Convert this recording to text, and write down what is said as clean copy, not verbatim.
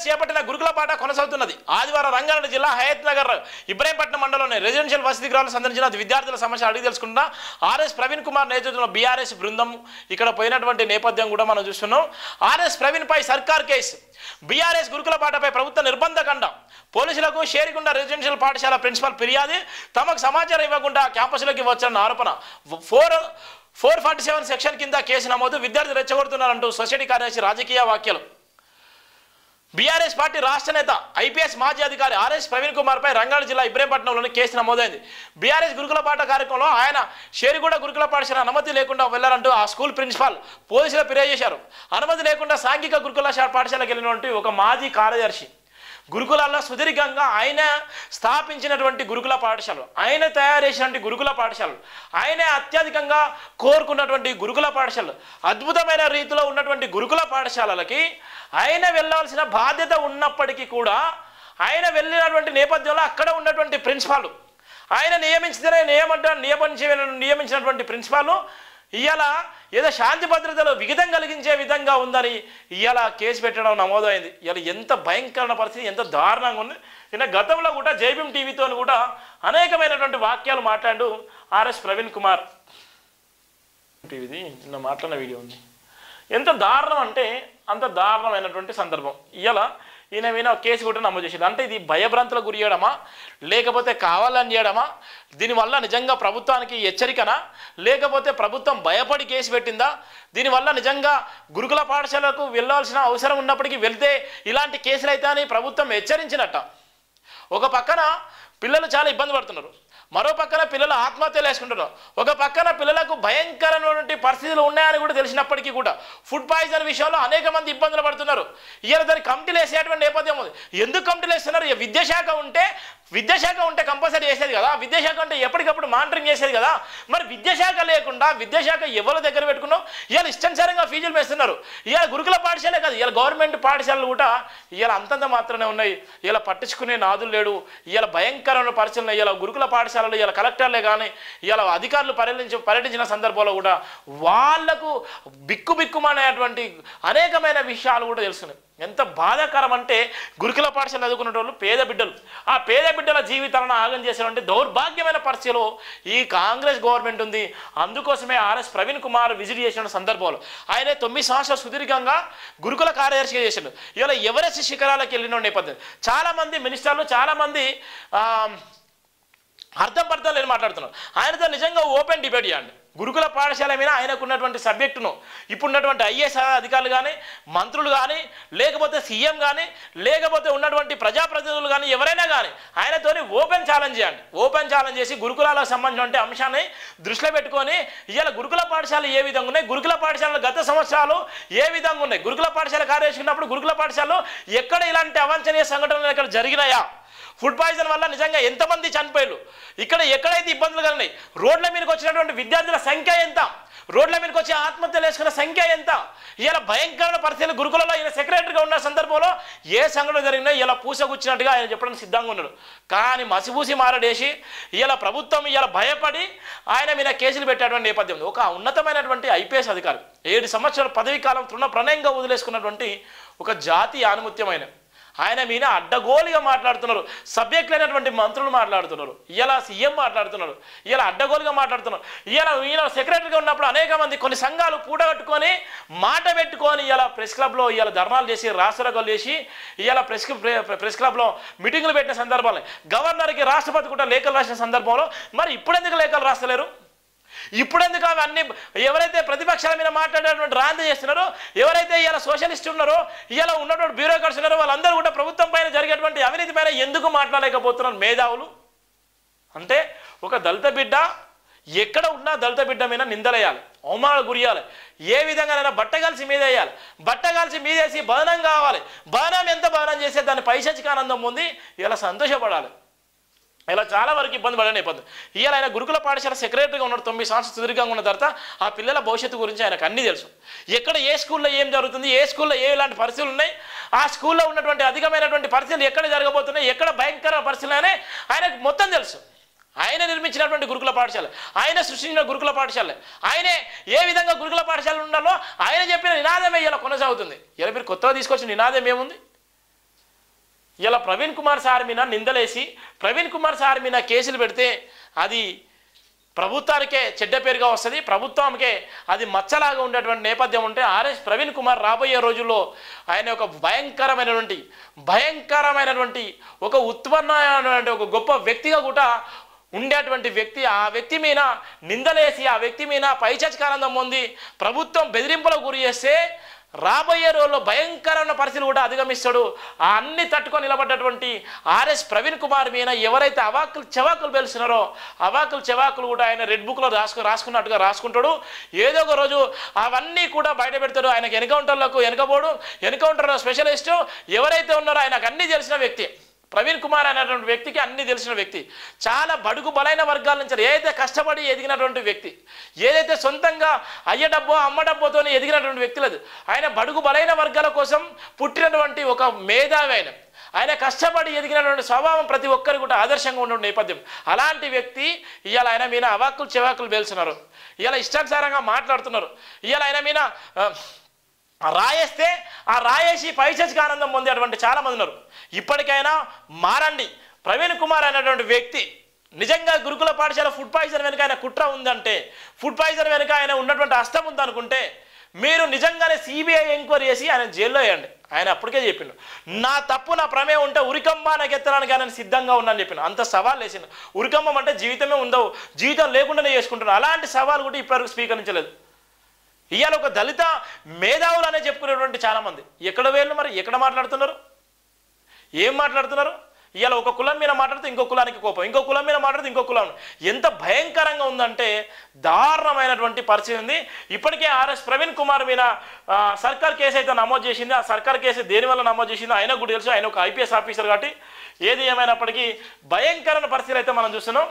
చేపట్టిన గురుకుల పాఠ కొనసాగుతున్నది. ఆదివారం రంగారెడ్డి జిల్లా హయత్ నగర్ ఇబ్రాహీంపట్నం మండలంలోని రెసిడెన్షియల్ వసతి గృహాలను సందర్శించిన విద్యార్థుల సమస్య అడిగి తెలుసుకున్న ఆర్ఎస్ ప్రవీణ్ కుమార్ నేతృత్వంలో బీఆర్ఎస్ బృందం ఇక్కడ పోయినటువంటి నేపథ్యం కూడా మనం చూస్తున్నాం. ఆర్ఎస్ ప్రవీణ్ పై సర్కార్ కేసు, బీఆర్ఎస్ గురుకుల పాఠపై ప్రభుత్వ నిర్బంధకండ, పోలీసులకు షేరిగుండ రెసిడెన్షియల్ పాఠశాల ప్రిన్సిపల్ ఫిర్యాదు, తమకు సమాచారం ఇవ్వకుండా క్యాంపస్లోకి వచ్చారన్న ఆరోపణ. 447 సెక్షన్ కింద కేసు నమోదు, విద్యార్థులు రెచ్చగొడుతున్నారంటూ సొసైటీ కార్యదర్శి రాజకీయ వ్యాఖ్యలు. బీఆర్ఎస్ పార్టీ రాష్ట్ర నేత ఐపీఎస్ మాజీ అధికారి ఆర్ఎస్ ప్రవీణ్ కుమార్ పై రంగారెడ్డి జిల్లా ఇబ్రాహీంపట్నంలోని కేసు నమోదైంది. బీఆర్ఎస్ గురుకుల పాఠ కార్యక్రమంలో ఆయన షేరిగూడ గురుకుల పాఠశాల అనుమతి లేకుండా వెళ్లారంటూ ఆ స్కూల్ ప్రిన్సిపాల్ పోలీసులు ఫిర్యాదు చేశారు. అనుమతి లేకుండా సాంఘిక గురుకుల పాఠశాలకు వెళ్ళినటువంటి ఒక మాజీ కార్యదర్శి, గురుకులాల్లో సుదీర్ఘంగా ఆయన స్థాపించినటువంటి గురుకుల పాఠశాలలు, ఆయన తయారు చేసినటువంటి గురుకుల పాఠశాలలు, ఆయన అత్యధికంగా కోరుకున్నటువంటి గురుకుల పాఠశాలలు, అద్భుతమైన రీతిలో ఉన్నటువంటి గురుకుల పాఠశాలలకి ఆయన వెళ్ళవలసిన బాధ్యత ఉన్నప్పటికీ కూడా ఆయన వెళ్ళినటువంటి నేపథ్యంలో అక్కడ ఉన్నటువంటి ప్రిన్సిపాల్, ఆయన నియమించినటువంటి ప్రిన్సిపాల్ ఇవాళ ఏదో శాంతి భద్రతలో విఘాతం కలిగించే విధంగా ఉందని ఇవాళ కేసు పెట్టడం నమోదైంది. ఇవాళ ఎంత భయంకరమైన పరిస్థితి, ఎంత దారుణంగా ఉంది. నిన్న గతంలో కూడా జైభీం టీవీతో కూడా అనేకమైనటువంటి వాక్యాలు మాట్లాడు ఆర్ఎస్ ప్రవీణ్ కుమార్. టీవీది నిన్న మాట్లాడిన వీడియో ఉంది. ఎంత దారుణం అంటే అంత దారుణమైనటువంటి సందర్భం. ఇవాళ ఈయన మీద కేసు కూడా నమోదు చేసేది. అంటే ఇది భయభ్రాంతులకు గురి చేయడమా, లేకపోతే కావాలని చేయడమా, దీనివల్ల నిజంగా ప్రభుత్వానికి హెచ్చరికనా, లేకపోతే ప్రభుత్వం భయపడి కేసు పెట్టిందా, దీనివల్ల నిజంగా గురుకుల పాఠశాలకు వెళ్ళాల్సిన అవసరం ఉన్నప్పటికీ వెళ్తే ఇలాంటి కేసులు అయితే అని ప్రభుత్వం హెచ్చరించినట్ట. ఒక పక్కన పిల్లలు చాలా ఇబ్బంది పడుతున్నారు, మరో పక్కన పిల్లలు ఆత్మహత్యలు వేసుకుంటున్నారు, ఒక పక్కన పిల్లలకు భయంకరమైనటువంటి పరిస్థితులు ఉన్నాయని కూడా తెలిసినప్పటికీ కూడా ఫుడ్ పాయిజన్ విషయంలో అనేక మంది ఇబ్బందులు పడుతున్నారు. ఇవాళ దాన్ని కమిటీలు వేసేటువంటి నేపథ్యం ఉంది. ఎందుకు కమిటీలు వేస్తున్నారు? విద్యాశాఖ ఉంటే కంపల్సరీ చేసేది కదా, విద్యాశాఖ అంటే ఎప్పటికప్పుడు మానిటరింగ్ చేసేది కదా. మరి విద్యాశాఖ లేకుండా విద్యాశాఖ ఎవరి దగ్గర పెట్టుకున్నావు? ఇవాళ ఇష్టానుసారంగా ఫీజులు వేస్తున్నారు. ఇవాళ గురుకుల పాఠశాలే కాదు, ఇవాళ గవర్నమెంట్ పాఠశాలలు కూడా ఇవాళ అంతంత మాత్రమే ఉన్నాయి. ఇలా పట్టించుకునే నాదులు లేడు. ఇవాళ భయంకరమైన పరిస్థితులు ఇవాళ గురుకుల పాఠశాలలు ఇవాళ కలెక్టర్లే కానీ ఇవాళ అధికారులు పర్యటించిన సందర్భంలో కూడా వాళ్లకు బిక్కుమనేటువంటి అనేకమైన విషయాలు కూడా తెలుస్తున్నాయి. ఎంత బాధాకరం అంటే గురుకుల పాఠశాల చదువుకునే వాళ్ళు పేద బిడ్డలు, ఆ పేద బిడ్డల జీవితాలను ఆగం చేసేటువంటి దౌర్భాగ్యమైన పరిస్థితిలో ఈ కాంగ్రెస్ గవర్నమెంట్ ఉంది. అందుకోసమే ఆర్ఎస్ ప్రవీణ్ కుమార్ విజిట్ చేసిన సందర్భంలో ఆయన 9 సంవత్సరాలు సుదీర్ఘంగా గురుకుల కార్యదర్శిగా చేశాడు. ఇవాళ ఎవరెస్ట్ శిఖరాలకు వెళ్ళిన నేపథ్యం చాలామంది మినిస్టర్లు, చాలామంది అర్థం లేని మాట్లాడుతున్నారు. ఆయనతో నిజంగా ఓపెన్ డిబేట్ చేయండి. గురుకుల పాఠశాల మీద ఆయనకున్నటువంటి సబ్జెక్టును ఇప్పుడున్నటువంటి ఐఏఎస్ అధికారులు కానీ, మంత్రులు కానీ, లేకపోతే సీఎం కానీ, లేకపోతే ఉన్నటువంటి ప్రజాప్రతినిధులు కానీ ఎవరైనా కానీ ఆయనతోని ఓపెన్ ఛాలెంజ్ చేయండి. ఓపెన్ ఛాలెంజ్ చేసి గురుకులాలకు సంబంధించిన అంశాన్ని దృష్టిలో పెట్టుకొని ఇవాళ గురుకుల పాఠశాలలు ఏ విధంగా ఉన్నాయి, గురుకుల పాఠశాలలు గత సంవత్సరాలు ఏ విధంగా ఉన్నాయి, గురుకుల పాఠశాల కార్యదర్శినప్పుడు గురుకుల పాఠశాలలో ఎక్కడ ఇలాంటి అవాంఛనీయ సంఘటనలు ఎక్కడ జరిగినాయా, ఫుడ్ పాయిజన్ వల్ల నిజంగా ఎంతమంది చనిపోయారు, ఇక్కడ ఎక్కడైతే ఇబ్బందులు కలిగినాయి, రోడ్ల మీదకి వచ్చినటువంటి విద్యార్థుల సంఖ్య ఎంత, రోడ్ల మీదకి వచ్చి ఆత్మహత్యలు వేసుకున్న సంఖ్య ఎంత, ఇలా భయంకరమైన పరిస్థితులు గురుకులలో ఈయన సెక్రటరీగా ఉన్న సందర్భంలో ఏ సంఘటన జరిగినా ఇలా పూసగుచ్చినట్టుగా ఆయన చెప్పడానికి సిద్ధంగా ఉన్నాడు. కానీ మసిపూసి మారడేసి ఇలా ప్రభుత్వం ఇలా భయపడి ఆయన మీద కేసులు పెట్టేటువంటి నేపథ్యం. ఒక ఉన్నతమైనటువంటి ఐపీఎస్ అధికారి 7 సంవత్సరాల పదవీ కాలం తృణప్రాయంగా వదిలేసుకున్నటువంటి ఒక జాతీయ ఆనుమత్యమైన ఆయన మీద అడ్డగోలుగా మాట్లాడుతున్నారు. సబ్జెక్ట్ లేనటువంటి మంత్రులు మాట్లాడుతున్నారు, ఇలా సీఎం మాట్లాడుతున్నారు, ఇలా అడ్డగోలుగా మాట్లాడుతున్నారు. ఈయన సెక్రటరీగా ఉన్నప్పుడు అనేక మంది కొన్ని సంఘాలు పూటగట్టుకొని మాట పెట్టుకొని ఇలా ప్రెస్ క్లబ్లో ఇలా ధర్నాలు చేసి రాష్ట్రాలు చేసి ఇలా ప్రెస్ క్లబ్లో మీటింగులు పెట్టిన సందర్భాలు, గవర్నర్కి రాష్ట్రపతి కూడా లేఖలు రాసిన సందర్భంలో మరి ఇప్పుడెందుకు లేఖలు రాస్తలేరు? ఇప్పుడెందుకు అవన్నీ ఎవరైతే ప్రతిపక్షాల మీద మాట్లాడేటువంటి రాంతి చేస్తున్నారో, ఎవరైతే ఇలా సోషలిస్ట్ ఉన్నారో, ఇలా ఉన్నటువంటి బ్యూరోక్రాట్స్ ఉన్నారో వాళ్ళందరూ కూడా ప్రభుత్వం పైన జరిగేటువంటి అవినీతి పైన ఎందుకు మాట్లాడలేకపోతున్నారు మేధావులు? అంటే ఒక దళిత బిడ్డ ఎక్కడ ఉన్నా దళిత బిడ్డ మీద నిందలేయాలి, అవమానాలు గురియాలి, ఏ విధంగానైనా బట్టగాల్సి మీద వేయాలి, బట్టగాల్సి మీదేసి బదనం కావాలి, బదనం ఎంత బదనం చేస్తే దాన్ని పైశాచిక ఆనందం పొంది ఇలా సంతోషపడాలి. ఇలా చాలా వరకు ఇబ్బంది పడే నేపథ్యం. ఇవాళ ఆయన గురుకుల పాఠశాల సెక్రటరీగా ఉన్నాడు. 9 సంవత్సరాలు సుదీర్ఘంగా ఉన్న తర్వాత ఆ పిల్లల భవిష్యత్తు గురించి ఆయనకు అన్నీ తెలుసు. ఎక్కడ ఏ స్కూల్లో ఏం జరుగుతుంది, ఏ స్కూల్లో ఇలాంటి పరిస్థితులు ఉన్నాయి, ఆ స్కూల్లో ఉన్నటువంటి అధికమైనటువంటి పరిస్థితులు ఎక్కడ జరగబోతున్నాయి, ఎక్కడ భయంకర పరిస్థితులు అని ఆయనకు మొత్తం తెలుసు. ఆయన నిర్మించినటువంటి గురుకుల పాఠశాల, ఆయన సృష్టించిన గురుకుల పాఠశాల, ఆయనే ఏ విధంగా గురుకుల పాఠశాలలు ఉండాలో ఆయన చెప్పిన నినాదమే ఇలా కొనసాగుతుంది. ఇలా మీరు కొత్తగా తీసుకొచ్చిన నినాదం ఏముంది? ఇలా ప్రవీణ్ కుమార్ సార్ మీద నిందలేసి ప్రవీణ్ కుమార్ సార్ మీద కేసులు పెడితే అది ప్రభుత్వానికే చెడ్డ పేరుగా వస్తుంది, ప్రభుత్వానికే అది మచ్చలాగా ఉండేటువంటి నేపథ్యం ఉంటే ఆర్ఎస్ ప్రవీణ్ కుమార్ రాబోయే రోజుల్లో ఆయన ఒక భయంకరమైనటువంటి ఒక ఉత్పన్నమైనటువంటి ఒక గొప్ప వ్యక్తిగా కూడా ఉండేటువంటి వ్యక్తి. ఆ వ్యక్తి మీద నిందలేసి ఆ వ్యక్తి మీద పైచచకానందం పొంది ప్రభుత్వం బెదిరింపులకు గురి చేస్తే రాబోయే రోజుల్లో భయంకరమైన పరిస్థితులు కూడా అధిగమిస్తాడు. ఆ అన్ని తట్టుకొని నిలబడ్డటువంటి ఆర్ఎస్ ప్రవీణ్ కుమార్ మీద ఎవరైతే చెవాకులు పేలుస్తున్నారో చెవాకులు కూడా ఆయన రెడ్ బుక్లో రాసుకున్నట్టుగా రాసుకుంటాడు. ఏదో ఒక రోజు అవన్నీ కూడా బయట పెడతాడు. ఆయనకు ఎన్కౌంటర్లో స్పెషలిస్టు ఎవరైతే ఉన్నారో ఆయనకు అన్నీ తెలిసిన వ్యక్తి. ప్రవీణ్ కుమార్ అనేటువంటి వ్యక్తికి అన్నీ తెలిసిన వ్యక్తి. చాలా బడుగు బలైన వర్గాల నుంచి ఏదైతే కష్టపడి ఎదిగినటువంటి వ్యక్తి, ఏదైతే సొంతంగా అయ్య డబ్బో అమ్మ డబ్బోతో ఎదిగినటువంటి వ్యక్తి లేదు. ఆయన బడుగు బలైన వర్గాల కోసం పుట్టినటువంటి ఒక మేధావి. ఆయన కష్టపడి ఎదిగినటువంటి స్వభావం ప్రతి ఒక్కరికి కూడా ఆదర్శంగా ఉన్న నేపథ్యం. అలాంటి వ్యక్తి ఇవాళ ఆయన మీద చెవాకులు పేల్చున్నారు. ఇవాళ ఇష్టానుసారంగా మాట్లాడుతున్నారు. ఇవాళ ఆయన మీద రాయేస్తే ఆ రాయేసి పైచచ్చికి ఆనందం పొందేటువంటి చాలామంది ఉన్నారు. ఇప్పటికైనా మారండి. ప్రవీణ్ కుమార్ అనేటువంటి వ్యక్తి నిజంగా గురుకుల పాఠశాల ఫుడ్ పాయిజన్ వెనుక ఆయన కుట్ర ఉందంటే, ఫుడ్ పాయిజన్ వెనుక ఆయన ఉన్నటువంటి హస్తం ఉందనుకుంటే మీరు నిజంగానే సిబిఐ ఎంక్వైరీ చేసి ఆయన జైల్లో వేయండి. ఆయన అప్పటికే చెప్పిండు, నా తప్పు నా ప్రమేయం ఉంటే ఉరికంబ నాకు ఎత్తడానికి ఆయన సిద్ధంగా ఉన్నాను చెప్పిన. అంత సవాల్ వేసిండు. ఉరికంబం అంటే జీవితమే ఉండవు, జీవితం లేకుండానే చేసుకుంటున్నాను. అలాంటి సవాల్ కూడా ఇప్పటివరకు స్వీకరించలేదు. ఇవాళ ఒక దళిత మేధావులు అనే చెప్పుకునేటువంటి చాలామంది ఎక్కడ వేళ్ళు, మరి ఎక్కడ మాట్లాడుతున్నారు, ఏం మాట్లాడుతున్నారు? ఇవాళ ఒక కులం మీద మాట్లాడితే ఇంకో కులానికి కోపం, ఇంకో కులం మీద మాట్లాడితే ఇంకో కులం. ఎంత భయంకరంగా ఉందంటే దారుణమైనటువంటి పరిస్థితి ఉంది. ఇప్పటికే ఆర్ఎస్ ప్రవీణ్ కుమార్ మీద సర్కార్ కేసు అయితే నమోదు చేసింది. ఆ సర్కార్ కేసు దేనివల్ల నమోదు చేసిందో ఆయనకు కూడా తెలుసు. ఆయన ఒక ఐపీఎస్ ఆఫీసర్ కాబట్టి ఏది ఏమైనప్పటికీ భయంకరమైన పరిస్థితులు అయితే మనం చూస్తున్నాం.